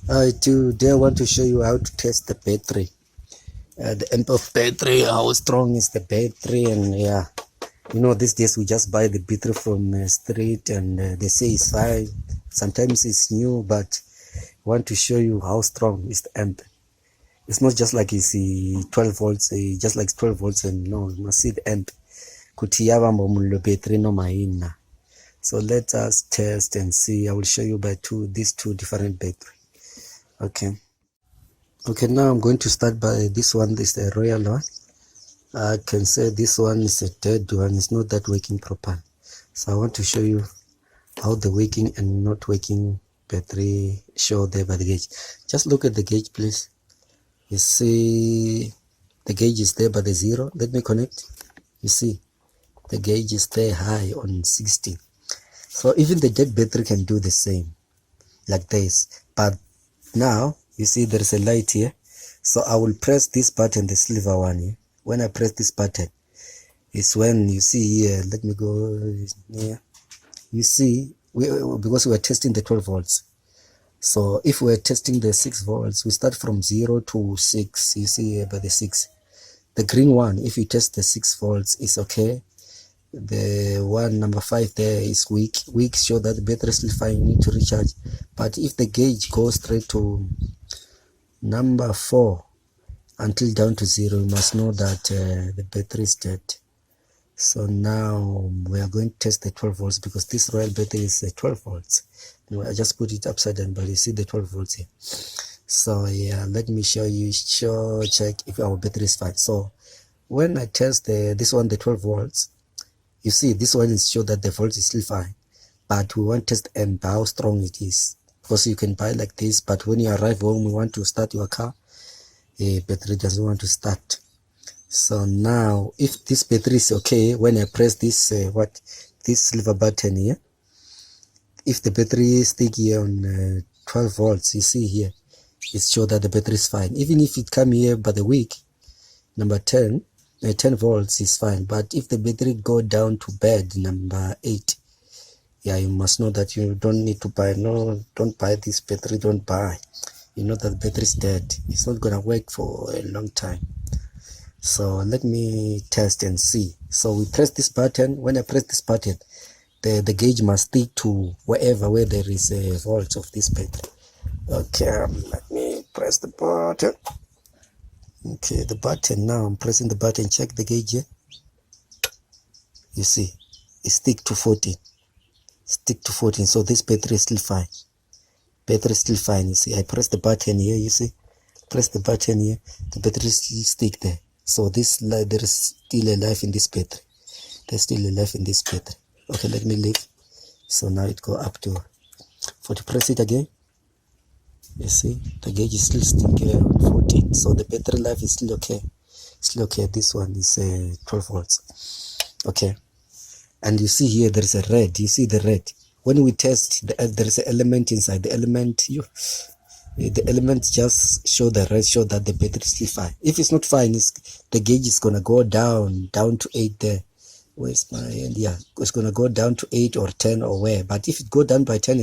Today I want to show you how to test the battery. The amp of battery, how strong is the battery, and yeah, these days we just buy the battery from the street, and they say it's fine. Sometimes it's new, but I want to show you how strong is the amp. It's not just like it's 12 volts, just like 12 volts, and no, you must see the amp. Battery no mahina. So let us test and see. I will show you by these two different battery. Okay, now I'm going to start by this one. This is the royal one. I can say this one is a dead one. It's not that working proper. So I want to show you how the working and not working battery show there by the gauge. Just look at the gauge, please. You see the gauge is there by the 0. Let me connect. You see the gauge is there high on 60. So even the dead battery can do the same like this. But now you see there's a light here. So I will press this button, the silver one here. When I press this button, it's when you see here, let me go here. You see, because we're testing the 12 volts. So if we're testing the 6 volts, we start from 0 to 6. You see here by the 6. The green one, if you test the 6 volts, is okay. The one number 5 there is weak. Weak show that the battery is still fine, you need to recharge. But if the gauge goes straight to number 4 until down to 0, you must know that the battery is dead. So now we are going to test the 12 volts because this royal battery is 12 volts. I just put it upside down, but you see the 12 volts here. So yeah, let me show you, check if our battery is fine. So when I test this one, the 12 volts, you see this one is sure that the volt is still fine, but we want to test and how strong it is, because you can buy like this, but when you arrive home, you want to start your car, battery doesn't want to start. So now if this battery is okay, when I press this this silver button here, if the battery is stick here on 12 volts, you see here it's sure that the battery is fine. Even if it come here by the week number 10 volts is fine. But if the battery go down to bed number 8, yeah, you must know that you don't need to buy. No, don't buy this battery, don't buy. You know that the battery is dead. It's not gonna work for a long time. So let me test and see. So we press this button. When I press this button, the gauge must stick to where there is a volt of this battery. Okay, let me press the button. Okay, the button now, I'm pressing the button, check the gauge here. You see, it stick to 14. Stick to 14, so this battery is still fine. Battery is still fine, you see. I press the button here, you see. Press the button here, the battery still stick there. So there is still a life in this battery. There's still a life in this battery. Okay, let me leave. So now it go up to 40. Press it again. You see, the gauge is still sticking on 14. So the battery life is still okay. Still okay. This one is 12 volts. Okay. And you see here there is a red. You see the red. When we test, there is an element inside. The element just show the red, show that the battery is still fine. If it's not fine, the gauge is gonna go down to 8 there. Where's my end? Yeah, it's gonna go down to 8 or 10 or where. But if it go down by 10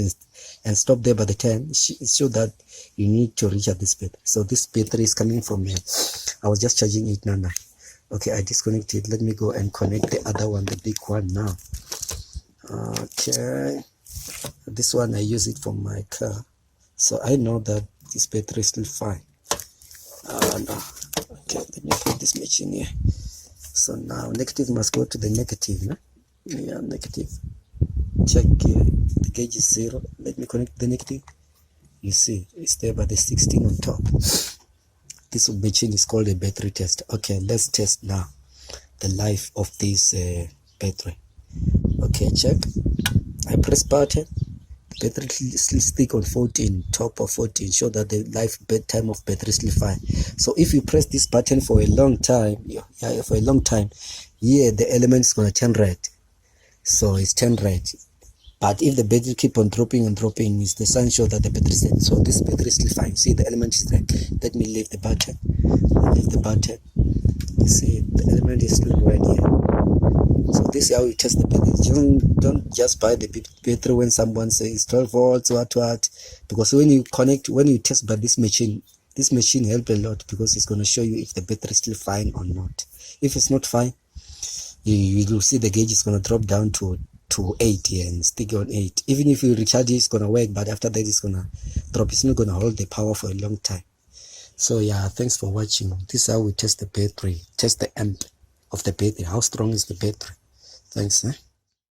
and stop there by the 10, it show that you need to recharge this battery. So this battery is coming from here. I was just charging it now. Okay, I disconnected. Let me go and connect the other one, the big one now. Okay, this one I use it for my car, so I know that this battery is still fine. No. Okay, let me put this machine here. So now negative must go to the negative, no? Yeah, negative. Check the gauge is 0. Let me connect the negative. You see, it's there by the 16 on top. This machine is called a battery test. Okay, let's test now the life of this battery. Okay, check. I press button. The battery still stick on 14, top of 14, show that the time of battery is still fine. So if you press this button for a long time, here the element is gonna turn red. So it's turned red. But if the battery keep on dropping, is the sign show that the battery is dead. So this battery is still fine. See, the element is red. Let me leave the button. You see, the element is still red here. So this is how you test the battery. Don't just buy the battery when someone says 12 volts, what, because when you test by this machine helps a lot, because it's going to show you if the battery is still fine or not. If it's not fine, you will see the gauge is going to drop down to 8 here and stick on 8. Even if you recharge it, it's going to work, but after that it's going to drop. It's not going to hold the power for a long time. So yeah, thanks for watching. This is how we test the battery, test the amp of the battery. How strong is the battery? Thanks.